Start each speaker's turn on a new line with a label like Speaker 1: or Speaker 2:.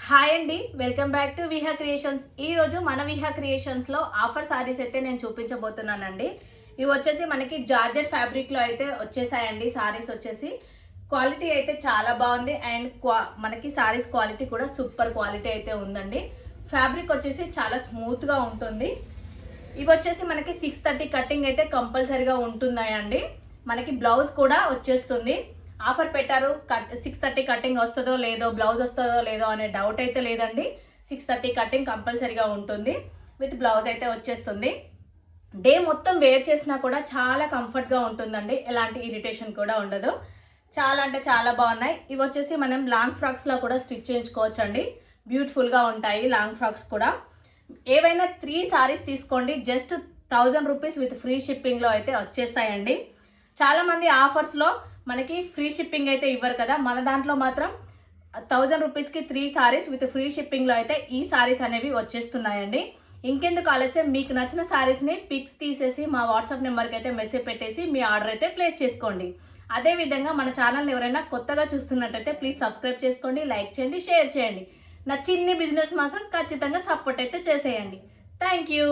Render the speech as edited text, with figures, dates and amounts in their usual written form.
Speaker 1: Hi అండి, welcome back to Viha creations. ఈ రోజు మన విహా క్రియేషన్స్ లో ఆఫర్ సారీస్ అయితే నేను చూపించబోతున్నానండి. ఇవి వచ్చేసి మనకి జార్జెట్ ఫ్యాబ్రిక్ లో అయితే వచ్చేసాయండి. సారీస్ వచ్చేసి క్వాలిటీ అయితే చాలా బాగుంది అండ్ మనకి సారీస్ క్వాలిటీ కూడా సూపర్ క్వాలిటీ అయితే ఉందండి. ఫ్యాబ్రిక్ వచ్చేసి చాలా స్మూత్ గా ఉంటుంది. ఇవి వచ్చేసి మనకి 630 కటింగ్ అయితే కంపల్సరీగా ఉంటుందండి. మనకి బ్లౌజ్ కూడా వచ్చేస్తుంది. ఆఫర్ పెట్టారు, 630 కటింగ్ వస్తుందో లేదో, బ్లౌజ్ వస్తుందో లేదో అనే డౌట్ అయితే లేదండి. 630 కటింగ్ కంపల్సరీగా ఉంటుంది, విత్ బ్లౌజ్ అయితే వచ్చేస్తుంది. డే మొత్తం వేర్ చేసినా కూడా చాలా కంఫర్ట్గా ఉంటుందండి. ఎలాంటి ఇరిటేషన్ కూడా ఉండదు. చాలా అంటే చాలా బాగున్నాయి. ఇవి వచ్చేసి మనం లాంగ్ ఫ్రాక్స్లో కూడా స్టిచ్ చేయించుకోవచ్చు అండి. బ్యూటిఫుల్గా ఉంటాయి లాంగ్ ఫ్రాక్స్ కూడా. ఏవైనా 3 సారీస్ తీసుకోండి, జస్ట్ 1000 రూపీస్ విత్ ఫ్రీ షిప్పింగ్లో అయితే వచ్చేస్తాయండి. చాలామంది ఆఫర్స్లో మనకి ఫ్రీ షిప్పింగ్ అయితే ఇవ్వరు కదా, మన దాంట్లో మాత్రం 1000 రూపీస్కి 3 సారీస్ విత్ ఫ్రీ షిప్పింగ్లో అయితే ఈ సారీస్ అనేవి వచ్చేస్తున్నాయండి. ఇంకెందుకు ఆలస్యం, మీకు నచ్చిన సారీస్ని పిక్స్ తీసేసి మా వాట్సాప్ నెంబర్కి అయితే మెసేజ్ పెట్టేసి మీ ఆర్డర్ అయితే ప్లేస్ చేసుకోండి. అదేవిధంగా మన ఛానల్ని ఎవరైనా కొత్తగా చూస్తున్నట్టయితే ప్లీజ్ సబ్స్క్రైబ్ చేసుకోండి, లైక్ చేయండి, షేర్ చేయండి. నా చిన్ని బిజినెస్ మాత్రం ఖచ్చితంగా సపోర్ట్ అయితే చేసేయండి. Thank you.